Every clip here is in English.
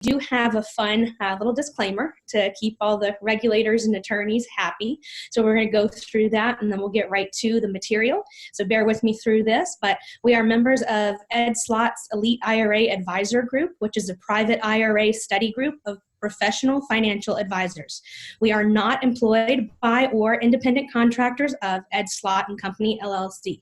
do have a fun little disclaimer to keep all the regulators and attorneys happy. So we're going to go through that, and then we'll get right to the material. So bear with me through this, but we are members of Ed Slott's Elite IRA Advisor Group, which is a private IRA study group of professional financial advisors. We are not employed by or independent contractors of Ed Slott Company, LLC.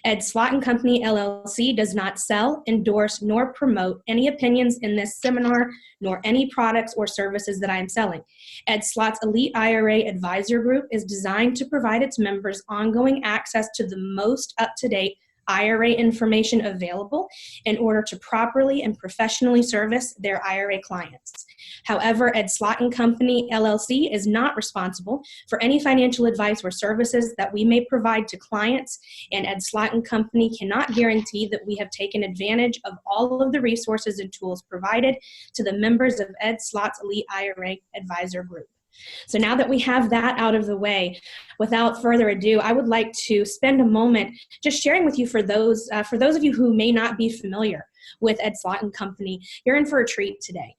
Ed Slott Company, LLC does not sell, endorse, nor promote any opinions in this seminar, nor any products or services that I am selling. Ed Slott's Elite IRA Advisor Group is designed to provide its members ongoing access to the most up-to-date IRA information available in order to properly and professionally service their IRA clients. However, Ed Slott Company, LLC is not responsible for any financial advice or services that we may provide to clients, and Ed Slott Company cannot guarantee that we have taken advantage of all of the resources and tools provided to the members of Ed Slott's Elite IRA Advisor Group. So now that we have that out of the way, without further ado, I would like to spend a moment just sharing with you for those of you who may not be familiar with Ed Slott Company, you're in for a treat today.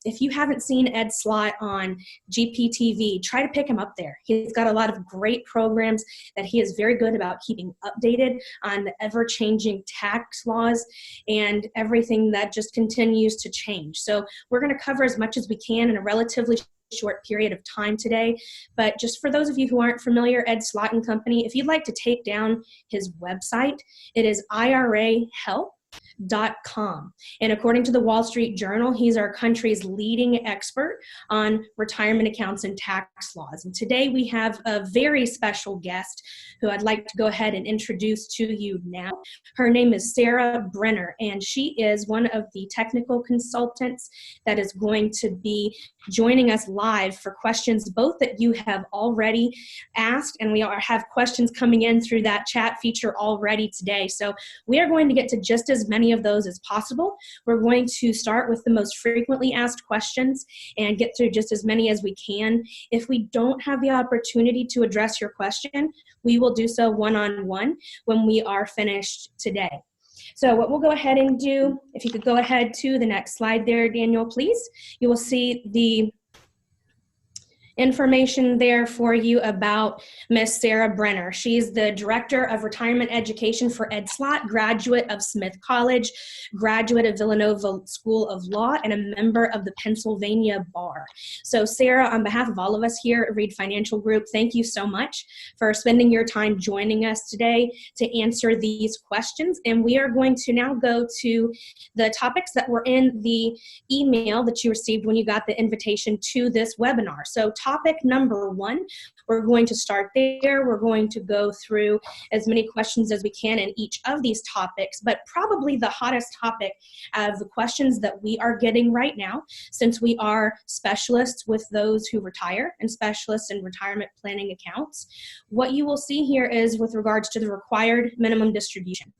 If you haven't seen Ed Slott on GPTV, try to pick him up there. He's got a lot of great programs that he is very good about keeping updated on the ever-changing tax laws and everything that just continues to change. So we're going to cover as much as we can in a relatively short period of time today. But just for those of you who aren't familiar, Ed Slott Company, if you'd like to take down his website, it is IRAHelp.com. And according to the Wall Street Journal, he's our country's leading expert on retirement accounts and tax laws. And today we have a very special guest who I'd like to go ahead and introduce to you now. Her name is Sarah Brenner, and she is one of the technical consultants that is going to be joining us live for questions both that you have already asked, and we have questions coming in through that chat feature already today. So we are going to get to just as many of those as possible. We're going to start with the most frequently asked questions and get through just as many as we can. If we don't have the opportunity to address your question, we will do so one-on-one when we are finished today. So what we'll go ahead and do, if you could go ahead to the next slide there, Daniel, please. You will see the information there for you about Miss Sarah Brenner. She's the Director of Retirement Education for Ed Slott, graduate of Smith College, graduate of Villanova School of Law, and a member of the Pennsylvania Bar. So Sarah, on behalf of all of us here at Reed Financial Group, thank you so much for spending your time joining us today to answer these questions. And we are going to now go to the topics that were in the email that you received when you got the invitation to this webinar. So topic number one, we're going to start there. We're going to go through as many questions as we can in each of these topics, but probably the hottest topic of the questions that we are getting right now, since we are specialists with those who retire and specialists in retirement planning accounts. What you will see here is with regards to the required minimum distribution.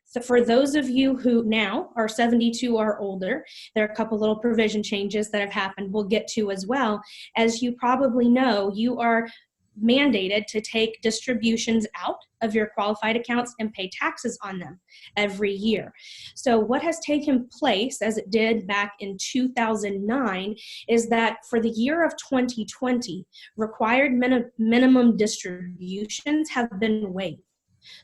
So for those of you who now are 72 or older, there are a couple little provision changes that have happened we'll get to as well. As you probably know, you are mandated to take distributions out of your qualified accounts and pay taxes on them every year. So what has taken place, as it did back in 2009, is that for the year of 2020, required minimum distributions have been waived.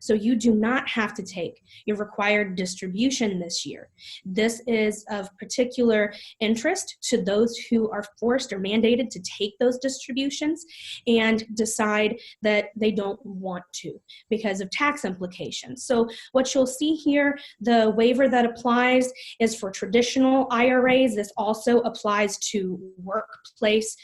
So you do not have to take your required distribution this year. This is of particular interest to those who are forced or mandated to take those distributions and decide that they don't want to because of tax implications. So what you'll see here, the waiver that applies is for traditional IRAs. This also applies to workplace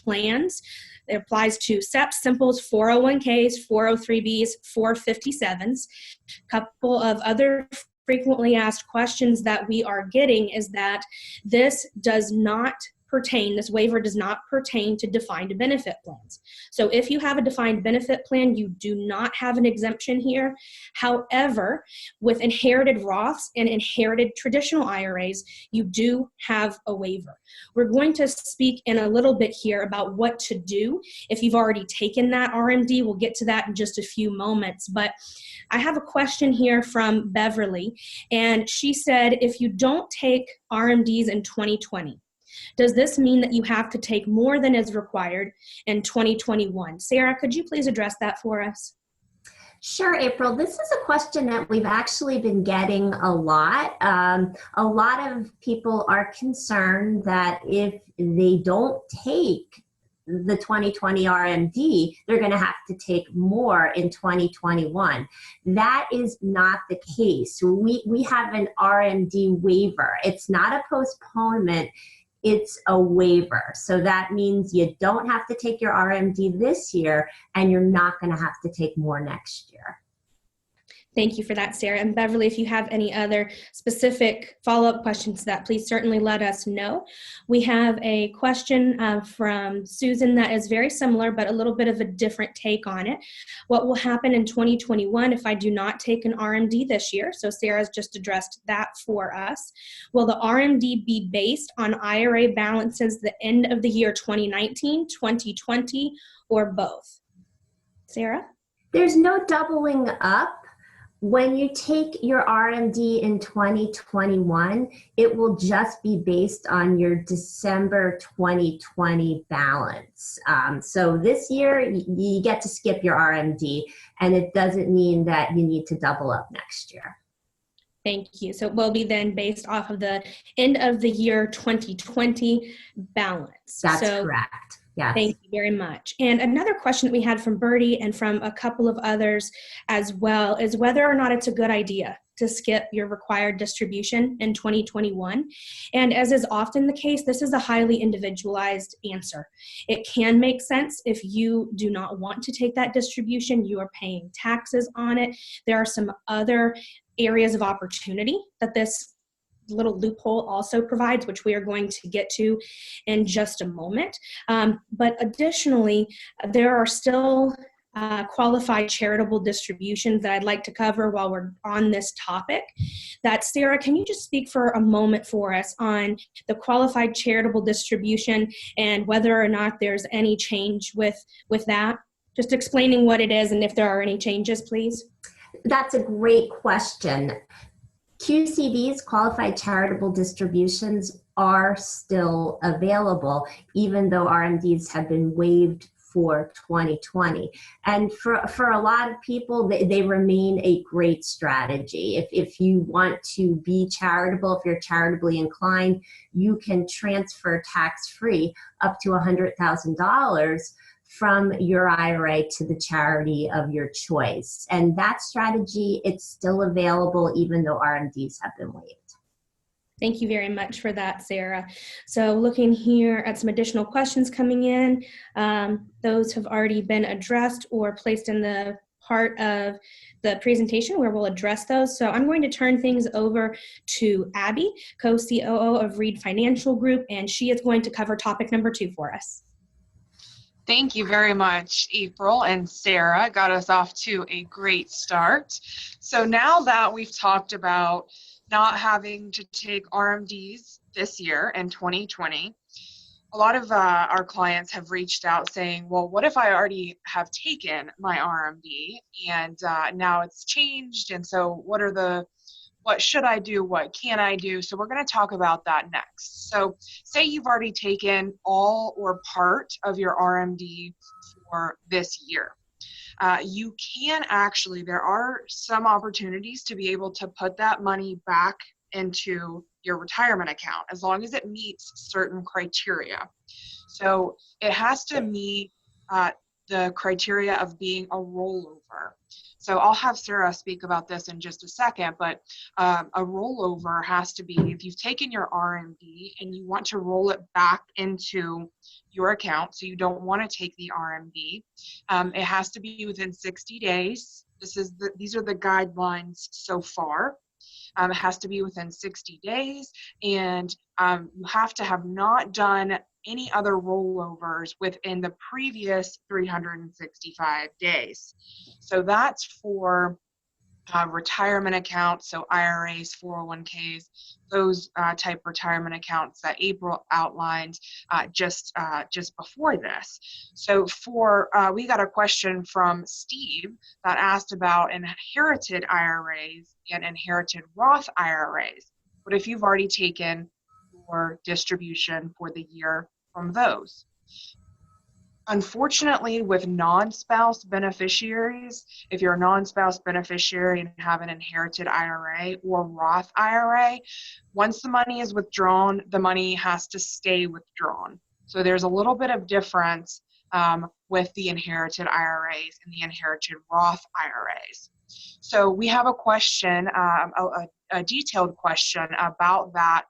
plans. It applies to SEPs, Simples, 401ks, 403bs, 457s. A couple of other frequently asked questions that we are getting is that this does not this waiver does not pertain to defined benefit plans. So if you have a defined benefit plan, you do not have an exemption here. However, with inherited Roths and inherited traditional IRAs, you do have a waiver. We're going to speak in a little bit here about what to do if you've already taken that RMD. We'll get to that in just a few moments, but I have a question here from Beverly, and she said, if you don't take RMDs in 2020, does this mean that you have to take more than is required in 2021? Sarah, could you please address that for us? Sure, April. This is a question that we've actually been getting a lot. A lot of people are concerned that if they don't take the 2020 RMD, they're going to have to take more in 2021. That is not the case. We have an RMD waiver. It's not a postponement. It's a waiver. So that means you don't have to take your RMD this year, and you're not going to have to take more next year. Thank you for that, Sarah. And Beverly, if you have any other specific follow-up questions to that, please certainly let us know. We have a question from Susan that is very similar, but a little bit of a different take on it. What will happen in 2021 if I do not take an RMD this year? So Sarah's just addressed that for us. Will the RMD be based on IRA balances the end of the year 2019, 2020, or both? Sarah? There's no doubling up. When you take your RMD in 2021, it will just be based on your December 2020 balance. So this year, you get to skip your RMD, and it doesn't mean that you need to double up next year. Thank you. So it will be then based off of the end of the year 2020 balance. That's correct. Yes. Thank you very much. And another question that we had from Bertie and from a couple of others as well is whether or not it's a good idea to skip your required distribution in 2021. And as is often the case, this is a highly individualized answer. It can make sense if you do not want to take that distribution, you are paying taxes on it. There are some other areas of opportunity that this little loophole also provides, which we are going to get to in just a moment. But additionally, there are still qualified charitable distributions that I'd like to cover while we're on this topic. Sarah, can you just speak for a moment for us on the qualified charitable distribution and whether or not there's any change with that? Just explaining what it is and if there are any changes, please. That's a great question. QCDs, qualified charitable distributions, are still available, even though RMDs have been waived for 2020. And for a lot of people, they remain a great strategy. If you want to be charitable, if you're charitably inclined, you can transfer tax-free up to $100,000 from your IRA to the charity of your choice. And that strategy, it's still available even though RMDs have been waived. Thank you very much for that, Sarah. So looking here at some additional questions coming in, those have already been addressed or placed in the part of the presentation where we'll address those. So I'm going to turn things over to Abby, co-COO of Reed Financial Group, and she is going to cover topic number 2 for us. Thank you very much, April and Sarah. Got us off to a great start. So now that we've talked about not having to take RMDs this year in 2020, a lot of our clients have reached out saying, well, what if I already have taken my RMD and now it's changed? And so what should I do? What can I do? So we're going to talk about that next. So say you've already taken all or part of your RMD for this year. You can actually, there are some opportunities to be able to put that money back into your retirement account as long as it meets certain criteria. So it has to meet the criteria of being a rollover. So I'll have Sarah speak about this in just a second, but a rollover has to be if you've taken your RMD and you want to roll it back into your account, so you don't want to take the RMD, it has to be within 60 days. These are the guidelines so far. It has to be within 60 days, and you have to have not done any other rollovers within the previous 365 days. So that's for retirement accounts, so IRAs, 401ks, those type retirement accounts that April outlined just before this. So we got a question from Steve that asked about inherited IRAs and inherited Roth IRAs. What if you've already taken your distribution for the year from those? Unfortunately, with non-spouse beneficiaries, if you're a non-spouse beneficiary and have an inherited IRA or Roth IRA, once the money is withdrawn, the money has to stay withdrawn. So there's a little bit of difference with the inherited IRAs and the inherited Roth IRAs. So we have a question, a detailed question about that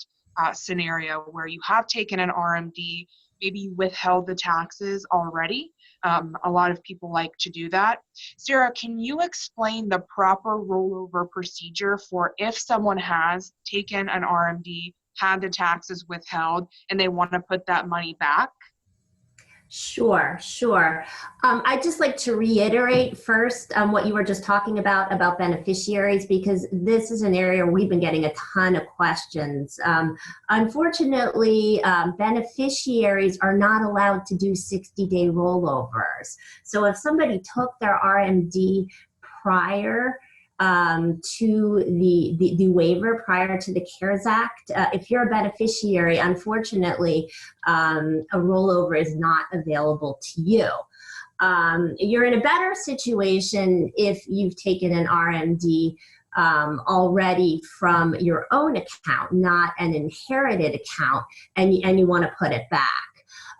scenario where you have taken an RMD, maybe you withheld the taxes already. A lot of people like to do that. Sarah, can you explain the proper rollover procedure for if someone has taken an RMD, had the taxes withheld, and they want to put that money back? Sure. I'd just like to reiterate first what you were just talking about beneficiaries, because this is an area where we've been getting a ton of questions. Unfortunately, beneficiaries are not allowed to do 60-day rollovers. So if somebody took their RMD prior to the waiver, prior to the CARES Act, if you're a beneficiary, unfortunately, a rollover is not available to you. You're in a better situation if you've taken an RMD already from your own account, not an inherited account, and you want to put it back.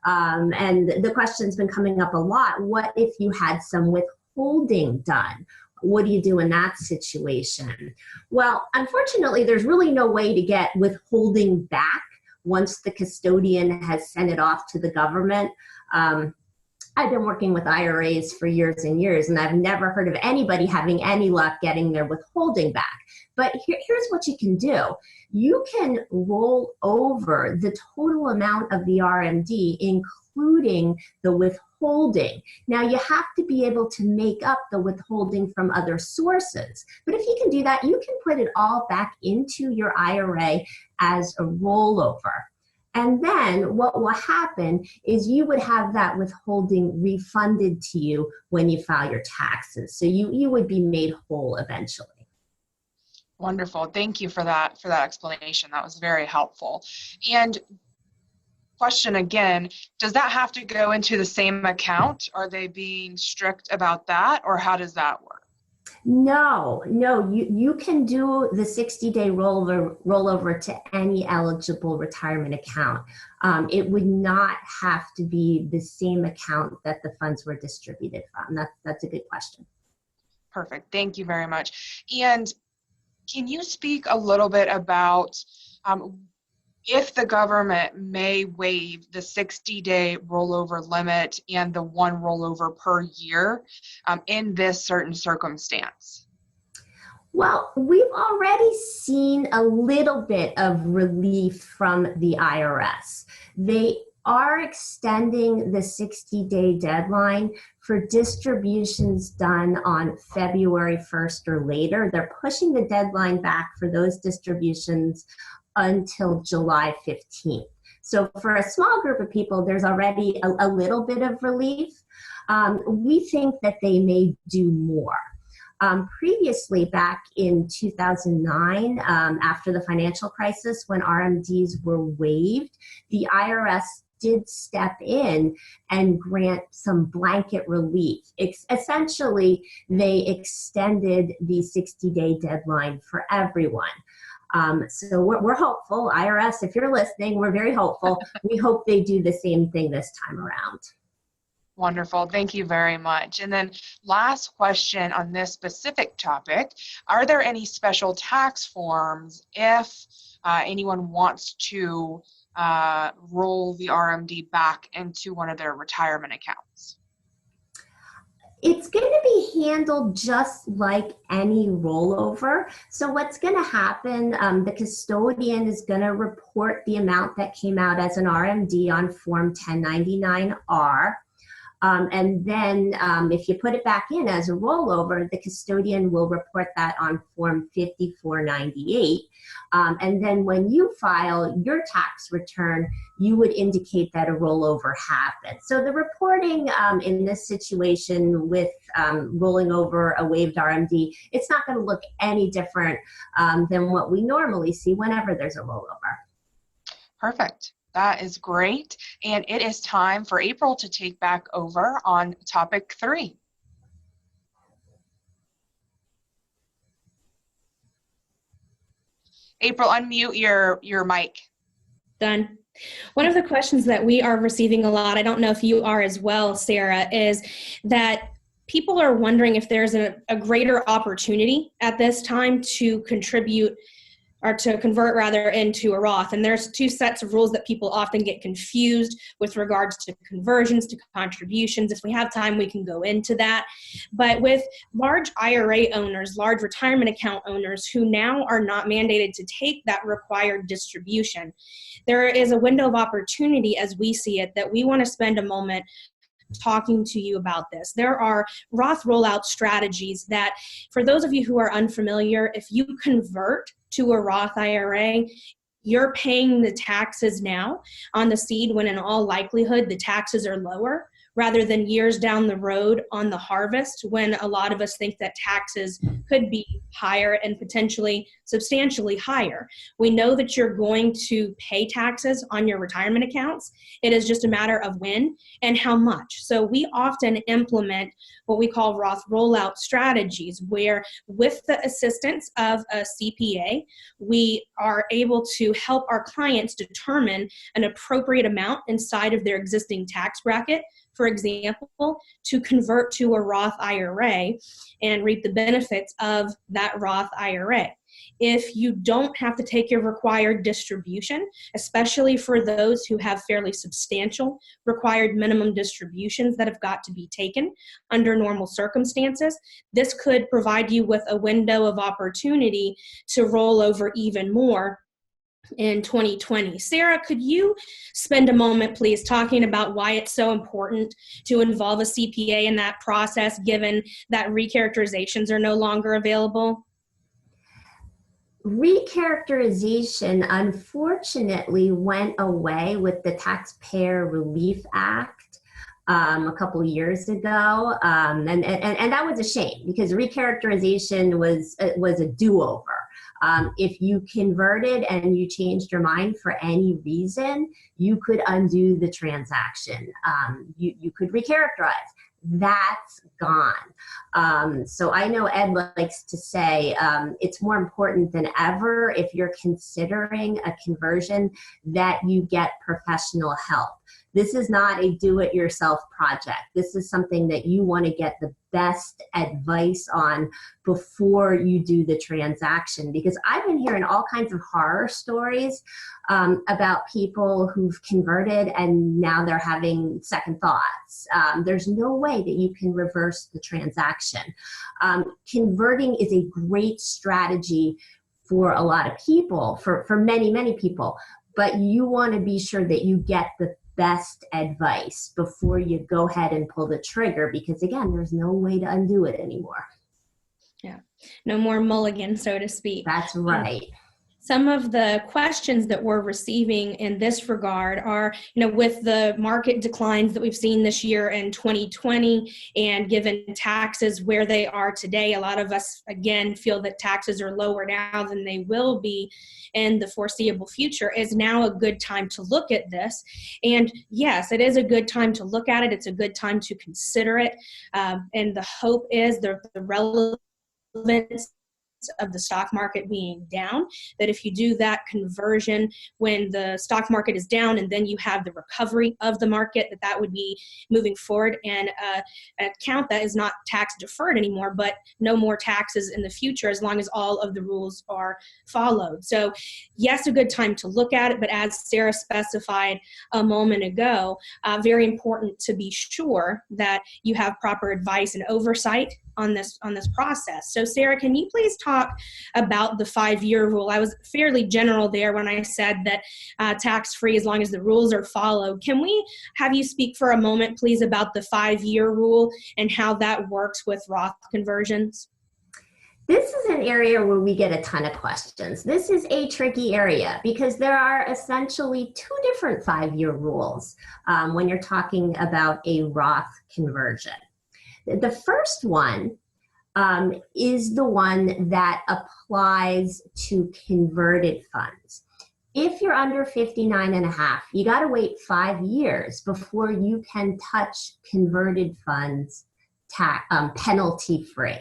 And the question's been coming up a lot. What if you had some withholding done? What do you do in that situation? Well, unfortunately, there's really no way to get withholding back once the custodian has sent it off to the government. I've been working with IRAs for years and years, and I've never heard of anybody having any luck getting their withholding back. But here's what you can do. You can roll over the total amount of the RMD, including the withholding. Now, you have to be able to make up the withholding from other sources. But if you can do that, you can put it all back into your IRA as a rollover. And then what will happen is you would have that withholding refunded to you when you file your taxes. So you would be made whole eventually. Wonderful. Thank you for that explanation. That was very helpful. And question again, does that have to go into the same account? Are they being strict about that, or how does that work? No, you can do the 60-day rollover to any eligible retirement account. It would not have to be the same account that the funds were distributed from. That's a good question. Perfect. Thank you very much. And can you speak a little bit about if the government may waive the 60-day rollover limit and the one rollover per year in this certain circumstance? Well, we've already seen a little bit of relief from the IRS. They are extending the 60-day deadline for distributions done on February 1st or later. They're pushing the deadline back for those distributions until July 15th. So for a small group of people, there's already a little bit of relief. We think that they may do more. Previously, back in 2009, after the financial crisis, when RMDs were waived, the IRS did step in and grant some blanket relief. Essentially, they extended the 60-day deadline for everyone. So we're hopeful. IRS, if you're listening, we're very hopeful. We hope they do the same thing this time around. Wonderful. Thank you very much. And then last question on this specific topic, are there any special tax forms if anyone wants to roll the RMD back into one of their retirement accounts? It's going to be handled just like any rollover. So what's going to happen, the custodian is going to report the amount that came out as an RMD on Form 1099-R. And then if you put it back in as a rollover, the custodian will report that on Form 5498. And then when you file your tax return, you would indicate that a rollover happened. So the reporting in this situation with rolling over a waived RMD, it's not going to look any different than what we normally see whenever there's a rollover. Perfect. That is great. And it is time for April to take back over on topic 3. April, unmute your mic. Done. One of the questions that we are receiving a lot, I don't know if you are as well, Sarah, is that people are wondering if there's a greater opportunity at this time to contribute or to convert rather into a Roth. And there's 2 sets of rules that people often get confused with regards to conversions to contributions. If we have time, we can go into that. But with large IRA owners, large retirement account owners who now are not mandated to take that required distribution, there is a window of opportunity as we see it that we want to spend a moment talking to you about this. There are Roth rollout strategies that, for those of you who are unfamiliar, if you convert to a Roth IRA, you're paying the taxes now on the seed when in all likelihood the taxes are lower, rather than years down the road on the harvest when a lot of us think that taxes could be higher and potentially substantially higher. We know that you're going to pay taxes on your retirement accounts. It is just a matter of when and how much. So we often implement what we call Roth rollout strategies, where with the assistance of a CPA, we are able to help our clients determine an appropriate amount inside of their existing tax bracket, for example, to convert to a Roth IRA and reap the benefits of that Roth IRA. If you don't have to take your required distribution, especially for those who have fairly substantial required minimum distributions that have got to be taken under normal circumstances, this could provide you with a window of opportunity to roll over even more in 2020. Sarah, could you spend a moment, please, talking about why it's so important to involve a CPA in that process, given that recharacterizations are no longer available? Recharacterization, unfortunately, went away with the Taxpayer Relief Act a couple of years ago, and that was a shame because recharacterization was a do-over. If you converted and you changed your mind for any reason, you could undo the transaction. You could recharacterize. That's gone. So I know Ed likes to say it's more important than ever if you're considering a conversion that you get professional help. This is not a do-it-yourself project. This is something that you want to get the best advice on before you do the transaction. Because I've been hearing all kinds of horror stories about people who've converted and now they're having second thoughts. There's no way that you can reverse the transaction. Converting is a great strategy for a lot of people, for many, many people. But you want to be sure that you get the best advice before you go ahead and pull the trigger, because again, there's no way to undo it anymore. Yeah, no more mulligan, so to speak. That's right. Some of the questions that we're receiving in this regard are, with the market declines that we've seen this year in 2020 and given taxes where they are today, a lot of us, again, feel that taxes are lower now than they will be in the foreseeable future. Is now a good time to look at this? And yes, it is a good time to look at it. It's a good time to consider it. And the hope is the relevance of the stock market being down, that if you do that conversion when the stock market is down and then you have the recovery of the market, that would be moving forward, and an account that is not tax deferred anymore, but no more taxes in the future as long as all of the rules are followed. So yes, a good time to look at it, but as Sarah specified a moment ago, very important to be sure that you have proper advice and oversight on this process. So Sarah, can you please talk about the 5-year rule? I was fairly general there when I said that tax-free as long as the rules are followed. Can we have you speak for a moment, please, about the 5-year rule and how that works with Roth conversions? This is an area where we get a ton of questions. This is a tricky area because there are essentially 2 different 5-year rules when you're talking about a Roth conversion. The first one is the one that applies to converted funds. If you're under 59 and a half, you got to wait 5 years before you can touch converted funds penalty free.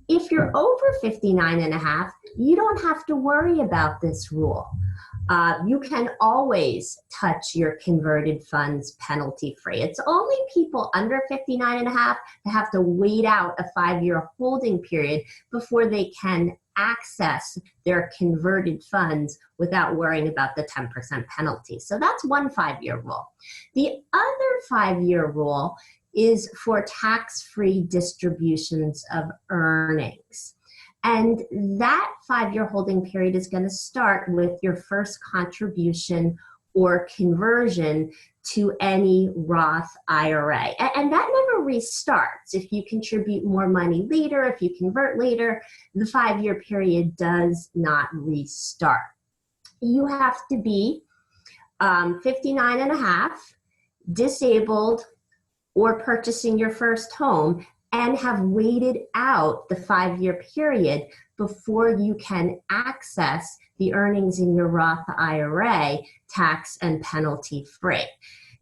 If you're over 59 and a half, you don't have to worry about this rule. You can always touch your converted funds penalty free. It's only people under 59 and a half that have to wait out a 5-year holding period before they can access their converted funds without worrying about the 10% penalty. So that's one 5-year rule. The other 5-year rule is for tax-free distributions of earnings. And that 5-year holding period is going to start with your first contribution or conversion to any Roth IRA. And that never restarts. If you contribute more money later, if you convert later, the 5-year period does not restart. You have to be 59 and a half, disabled, or purchasing your first home, and have waited out the 5-year period before you can access the earnings in your Roth IRA tax and penalty free.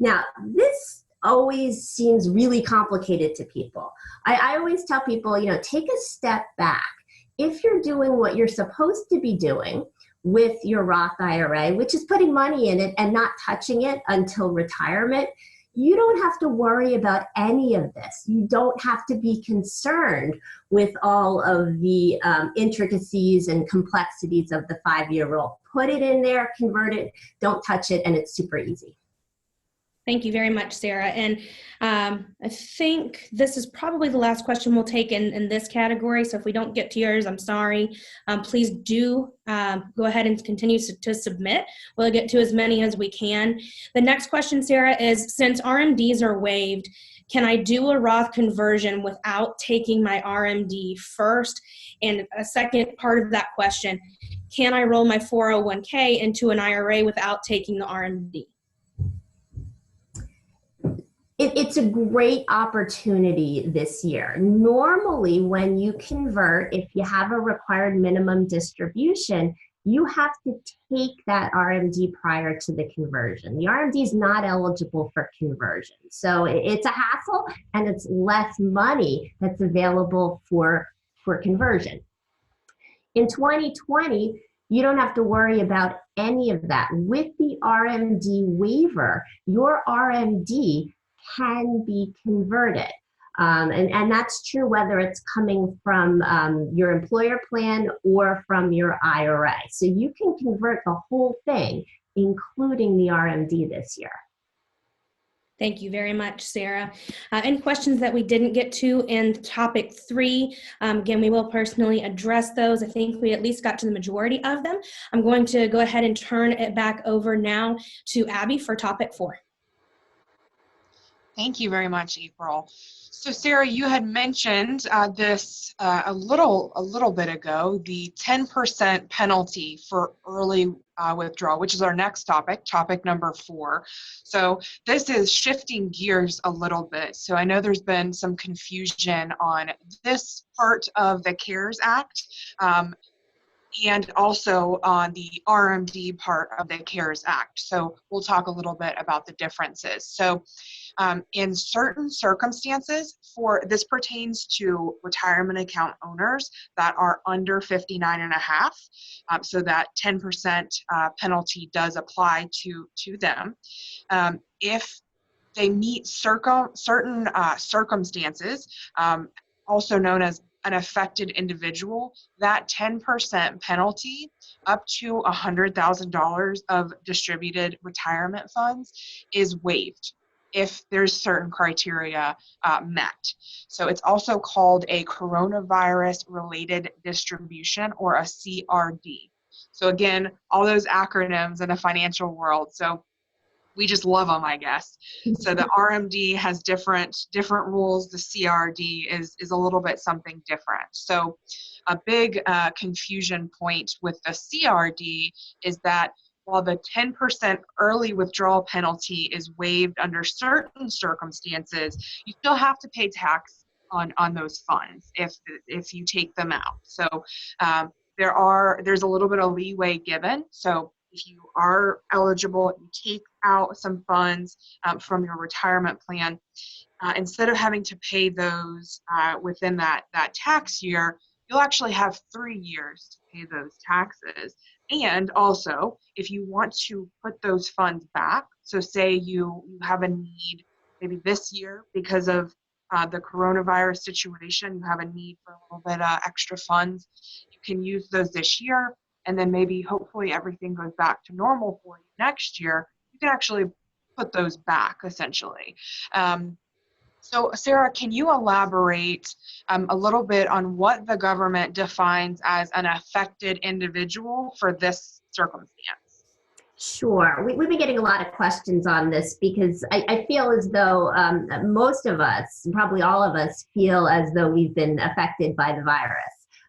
Now, this always seems really complicated to people. I always tell people, take a step back. If you're doing what you're supposed to be doing with your Roth IRA, which is putting money in it and not touching it until retirement, you don't have to worry about any of this. You don't have to be concerned with all of the intricacies and complexities of the 5-year rule. Put it in there, convert it, don't touch it, and it's super easy. Thank you very much, Sarah. And I think this is probably the last question we'll take in this category. So if we don't get to yours, I'm sorry. Please do go ahead and continue to submit. We'll get to as many as we can. The next question, Sarah, is since RMDs are waived, can I do a Roth conversion without taking my RMD first? And a second part of that question, can I roll my 401k into an IRA without taking the RMD? It's a great opportunity this year. Normally, when you convert, if you have a required minimum distribution, you have to take that RMD prior to the conversion. The RMD is not eligible for conversion. So it's a hassle and it's less money that's available for conversion. In 2020, you don't have to worry about any of that. With the RMD waiver, your RMD can be converted. And that's true whether it's coming from your employer plan or from your IRA. So you can convert the whole thing, including the RMD this year. Thank you very much, Sarah. Any questions that we didn't get to in topic 3? Again, we will personally address those. I think we at least got to the majority of them. I'm going to go ahead and turn it back over now to Abby for topic 4. Thank you very much, April. So Sarah, you had mentioned this a little bit ago, the 10% penalty for early withdrawal, which is our next topic number 4. So this is shifting gears a little bit. So I know there's been some confusion on this part of the CARES Act. and also on the RMD part of the CARES Act. So we'll talk a little bit about the differences. So in certain circumstances, this pertains to retirement account owners that are under 59 and a half, so that 10% penalty does apply to them. If they meet certain circumstances, also known as an affected individual, that 10% penalty up to $100,000 of distributed retirement funds is waived if there's certain criteria met. So it's also called a coronavirus related distribution, or a CRD. So again, all those acronyms in a financial world. So we just love them, I guess. So the RMD has different rules. The CRD is a little bit something different. So a big confusion point with the CRD is that while the 10% early withdrawal penalty is waived under certain circumstances, you still have to pay tax on those funds if you take them out. So there's a little bit of leeway given. So if you are eligible, you take out some funds from your retirement plan, instead of having to pay those within that tax year, you'll actually have 3 years to pay those taxes. And also, if you want to put those funds back, so say you have a need maybe this year because of the coronavirus situation, you have a need for a little bit extra funds, you can use those this year, and then maybe hopefully everything goes back to normal for you next year, you can actually put those back essentially. So Sarah, can you elaborate a little bit on what the government defines as an affected individual for this circumstance? Sure. We've been getting a lot of questions on this because I feel as though most of us, probably all of us, feel as though we've been affected by the virus.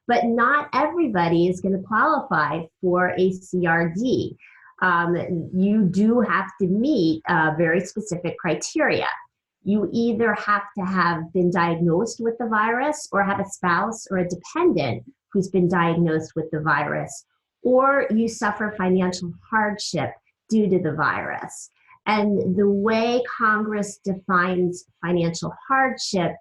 But not everybody is going to qualify for a CRD. You do have to meet very specific criteria. You either have to have been diagnosed with the virus or have a spouse or a dependent who's been diagnosed with the virus, or you suffer financial hardship due to the virus. And the way Congress defines financial hardship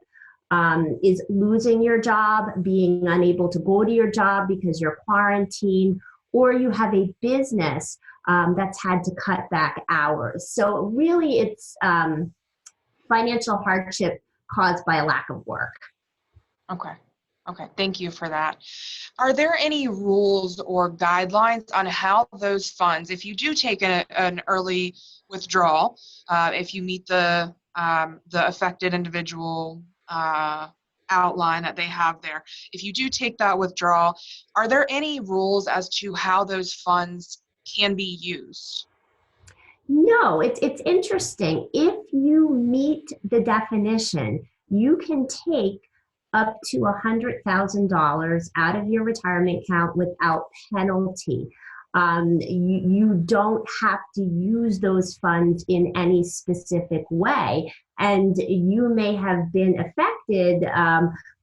is losing your job, being unable to go to your job because you're quarantined, or you have a business that's had to cut back hours. So really it's financial hardship caused by a lack of work. Okay, thank you for that. Are there any rules or guidelines on how those funds, if you do take an early withdrawal, if you meet the affected individual outline that they have there, if you do take that withdrawal, are there any rules as to how those funds can be used? No, it's interesting. If you meet the definition, you can take up to $100,000 out of your retirement account without penalty. You don't have to use those funds in any specific way. And you may have been affected,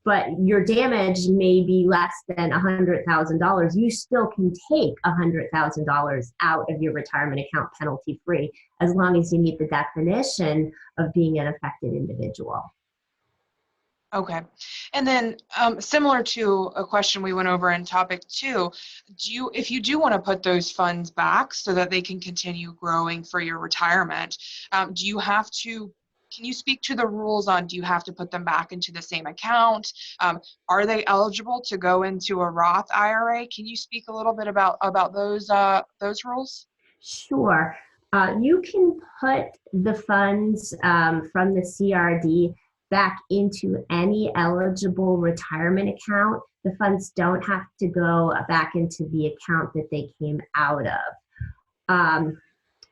but your damage may be less than $100,000. You still can take $100,000 out of your retirement account penalty free, as long as you meet the definition of being an affected individual. Okay. And then similar to a question we went over in topic 2, if you do want to put those funds back so that they can continue growing for your retirement, can you speak to the rules on, do you have to put them back into the same account? Are they eligible to go into a Roth IRA? Can you speak a little bit about those rules? Sure. You can put the funds from the CRD back into any eligible retirement account. The funds don't have to go back into the account that they came out of.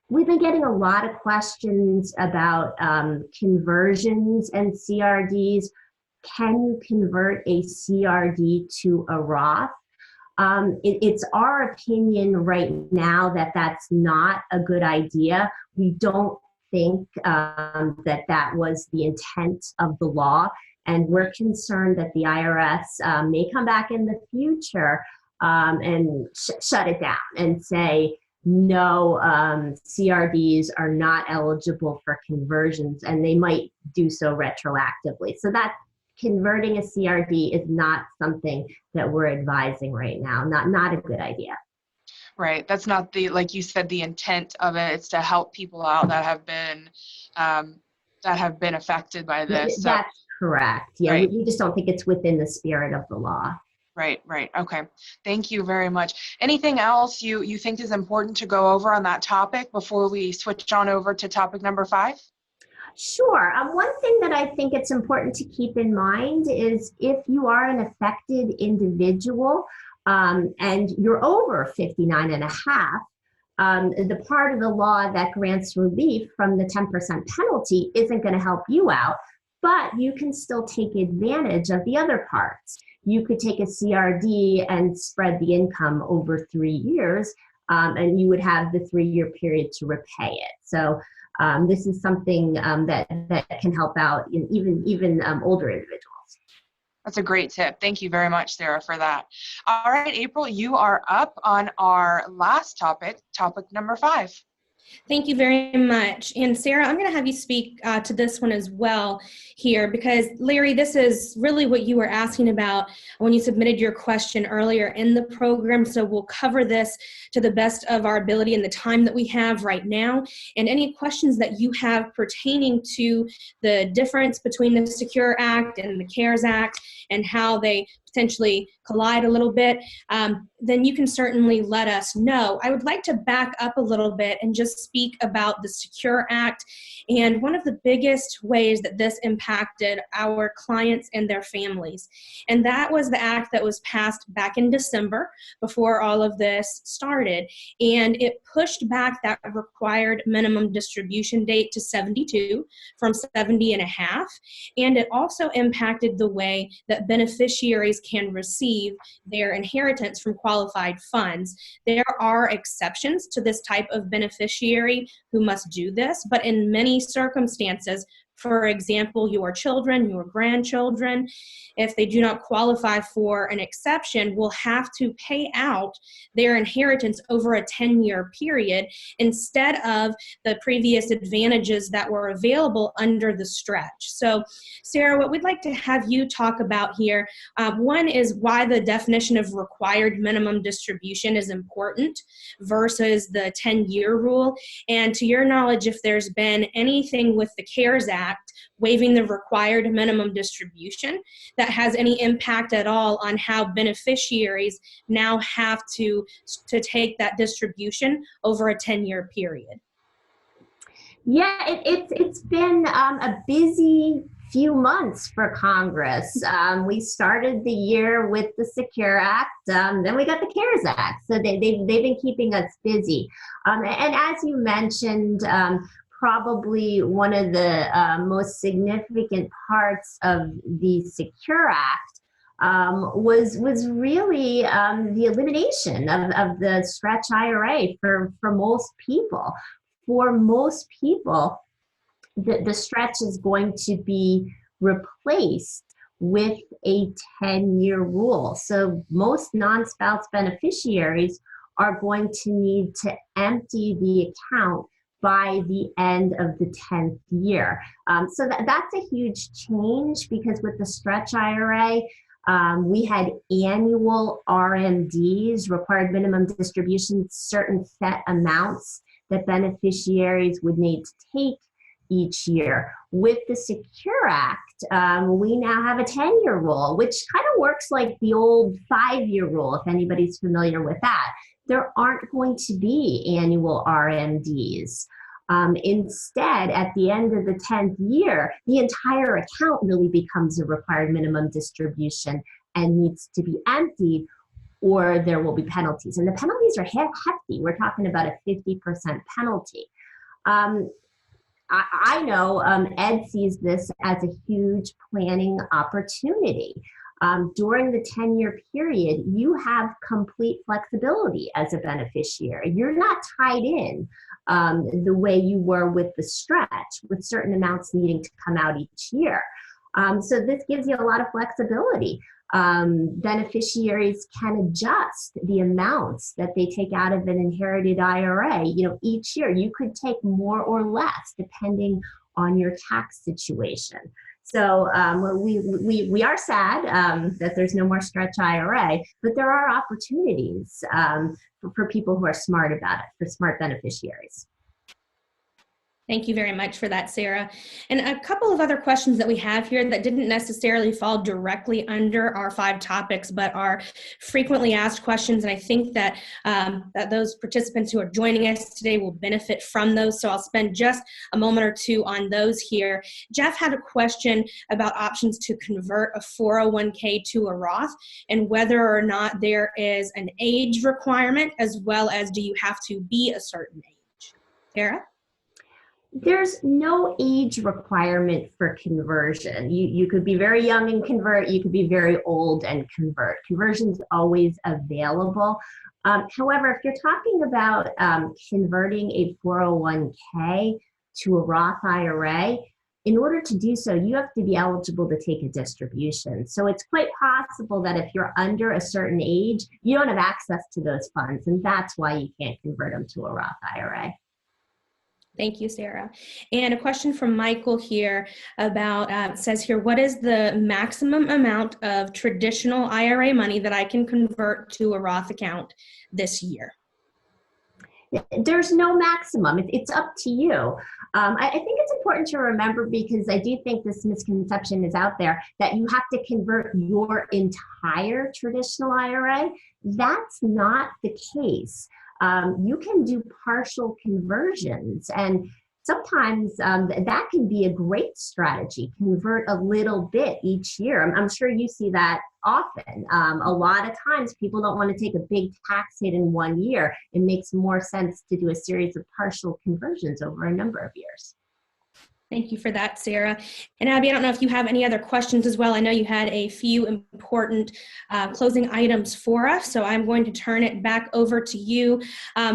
We've been getting a lot of questions about conversions and CRDs. Can you convert a CRD to a Roth? It's our opinion right now that that's not a good idea. We don't think that was the intent of the law, and we're concerned that the IRS may come back in the future and shut it down and say, no, CRDs are not eligible for conversions, and they might do so retroactively. So that converting a CRD is not something that we're advising right now. Not a good idea. Right. That's not the, like you said, the intent of it. It's to help people out that have been affected by this. So, that's correct. Yeah, right. we just don't think it's within the spirit of the law. Right. Okay. Thank you very much. Anything else you think is important to go over on that topic before we switch on over to topic number 5? Sure. One thing that I think it's important to keep in mind is if you are an affected individual and you're over 59 and a half, the part of the law that grants relief from the 10% penalty isn't going to help you out, but you can still take advantage of the other parts. You could take a CRD and spread the income over 3 years, and you would have the 3-year period to repay it. So this is something that can help out even older individuals. That's a great tip. Thank you very much, Sarah, for that. All right, April, you are up on our last topic number 5. Thank you very much. And Sarah, I'm going to have you speak to this one as well here, because Larry, this is really what you were asking about when you submitted your question earlier in the program. So we'll cover this to the best of our ability in the time that we have right now. And any questions that you have pertaining to the difference between the Secure Act and the CARES Act and how they potentially collide a little bit, then you can certainly let us know. I would like to back up a little bit and just speak about the Secure Act and one of the biggest ways that this impacted our clients and their families. And that was the act that was passed back in December before all of this started. And it pushed back that required minimum distribution date to 72 from 70 and a half. And it also impacted the way that beneficiaries can receive their inheritance from qualified funds. There are exceptions to this type of beneficiary who must do this, but in many circumstances, for example, your children, your grandchildren, if they do not qualify for an exception, will have to pay out their inheritance over a 10-year period instead of the previous advantages that were available under the stretch. So, Sarah, what we'd like to have you talk about here, one is why the definition of required minimum distribution is important versus the 10-year rule. And to your knowledge, if there's been anything with the CARES Act waiving the required minimum distribution that has any impact at all on how beneficiaries now have to take that distribution over a 10-year period. Yeah, it's been a busy few months for Congress. We started the year with the Secure Act, then we got the CARES Act. So they've been keeping us busy. And as you mentioned, probably one of the most significant parts of the Secure Act was really the elimination of the stretch IRA for most people. For most people, the stretch is going to be replaced with a 10-year rule. So most non-spouse beneficiaries are going to need to empty the account by the end of the 10th year. So that's a huge change, because with the stretch IRA, we had annual RMDs, required minimum distributions, certain set amounts that beneficiaries would need to take each year. With the Secure Act, we now have a 10-year rule, which kind of works like the old 5-year rule, if anybody's familiar with that. There aren't going to be annual RMDs. Instead, at the end of the 10th year, the entire account really becomes a required minimum distribution and needs to be emptied, or there will be penalties. And the penalties are hefty. We're talking about a 50% penalty. I know Ed sees this as a huge planning opportunity. During the 10-year period, you have complete flexibility as a beneficiary. You're not tied in the way you were with the stretch, with certain amounts needing to come out each year. So this gives you a lot of flexibility. Beneficiaries can adjust the amounts that they take out of an inherited IRA. Each year you could take more or less depending on your tax situation. So we are sad that there's no more stretch IRA, but there are opportunities for people who are smart about it, for smart beneficiaries. Thank you very much for that, Sarah. And a couple of other questions that we have here that didn't necessarily fall directly under our 5 topics, but are frequently asked questions. And I think that, that those participants who are joining us today will benefit from those. So I'll spend just a moment or two on those here. Jeff had a question about options to convert a 401k to a Roth and whether or not there is an age requirement, as well as do you have to be a certain age? Sarah? There's no age requirement for conversion. You could be very young and convert. You could be very old and convert. Conversion's always available. However, if you're talking about converting a 401k to a Roth IRA, in order to do so, you have to be eligible to take a distribution. So it's quite possible that if you're under a certain age, you don't have access to those funds, and that's why you can't convert them to a Roth IRA. Thank you, Sarah. And a question from Michael here about, says here, what is the maximum amount of traditional IRA money that I can convert to a Roth account this year? There's no maximum. It's up to you. I think it's important to remember, because I do think this misconception is out there, that you have to convert your entire traditional IRA. That's not the case. You can do partial conversions, and sometimes that can be a great strategy. Convert a little bit each year. I'm sure you see that often. A lot of times people don't want to take a big tax hit in one year. It makes more sense to do a series of partial conversions over a number of years. Thank you for that, Sarah. And Abby, I don't know if you have any other questions as well. I know you had a few important closing items for us, so I'm going to turn it back over to you.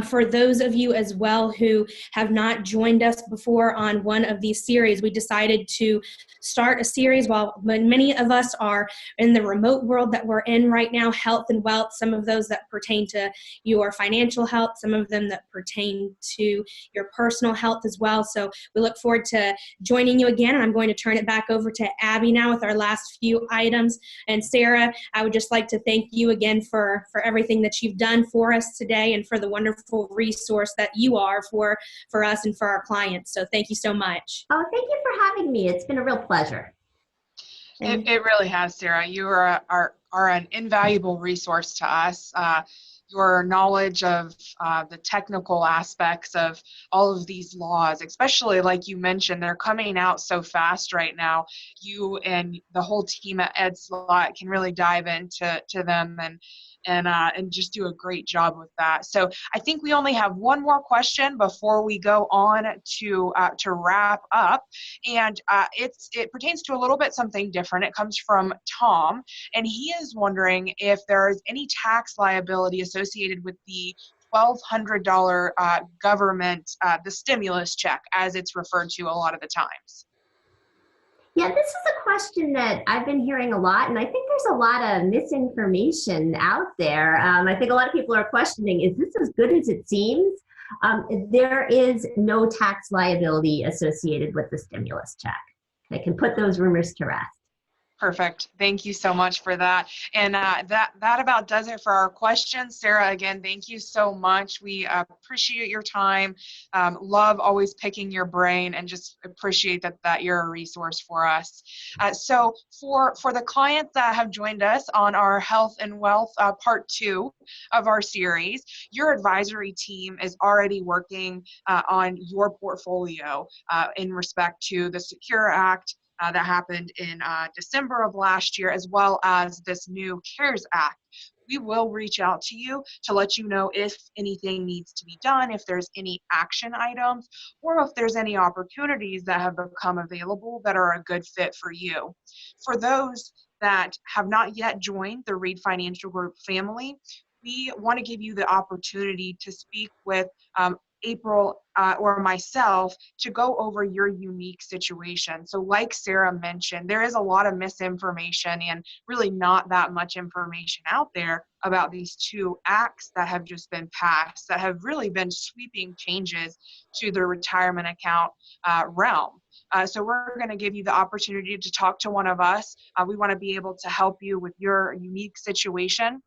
For those of you as well who have not joined us before on one of these series, we decided to start a series while many of us are in the remote world that we're in right now, health and wealth, some of those that pertain to your financial health, some of them that pertain to your personal health as well. So we look forward to joining you again, and I'm going to turn it back over to Abby now with our last few items. And Sarah, I would just like to thank you again for everything that you've done for us today and for the wonderful resource that you are for us and for our clients. So thank you so much. Oh, thank you for having me. It's been a real pleasure. It really has, Sarah. You are an invaluable resource to us. Your knowledge of the technical aspects of all of these laws, especially like you mentioned, they're coming out so fast right now. You and the whole team at Ed Slott can really dive into them and just do a great job with that. So I think we only have one more question before we go on to wrap up, and it pertains to a little bit something different. It comes from Tom, and he is wondering if there is any tax liability associated with the $1,200 government, the stimulus check, as it's referred to a lot of the times. Yeah, this is a question that I've been hearing a lot, and I think there's a lot of misinformation out there. I think a lot of people are questioning, is this as good as it seems? There is no tax liability associated with the stimulus check. I can put those rumors to rest. Perfect. Thank you so much for that. And that about does it for our questions. Sarah, again, thank you so much. We appreciate your time. Love always picking your brain, and just appreciate that you're a resource for us. So for the clients that have joined us on our Health and Wealth Part 2 of our series, your advisory team is already working on your portfolio in respect to the Secure Act, that happened in December of last year, as well as this new CARES Act. We will reach out to you to let you know if anything needs to be done, if there's any action items, or if there's any opportunities that have become available that are a good fit for you. For those that have not yet joined the Reed Financial Group family, we want to give you the opportunity to speak with April or myself to go over your unique situation. So like Sarah mentioned, there is a lot of misinformation and really not that much information out there about these two acts that have just been passed that have really been sweeping changes to the retirement account realm. So we're going to give you the opportunity to talk to one of us. We want to be able to help you with your unique situation.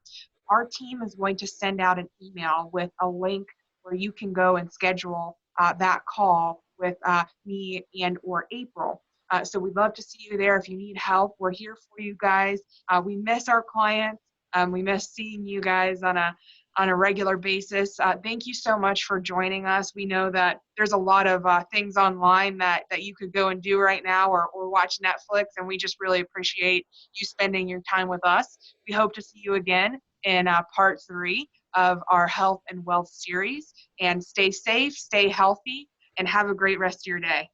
Our team is going to send out an email with a link where you can go and schedule that call with me and or April. So we'd love to see you there. If you need help, we're here for you guys. We miss our clients. We miss seeing you guys on a regular basis. Thank you so much for joining us. We know that there's a lot of things online that you could go and do right now or watch Netflix, and we just really appreciate you spending your time with us. We hope to see you again in part 3 of our health and wealth series. And stay safe, stay healthy, and have a great rest of your day.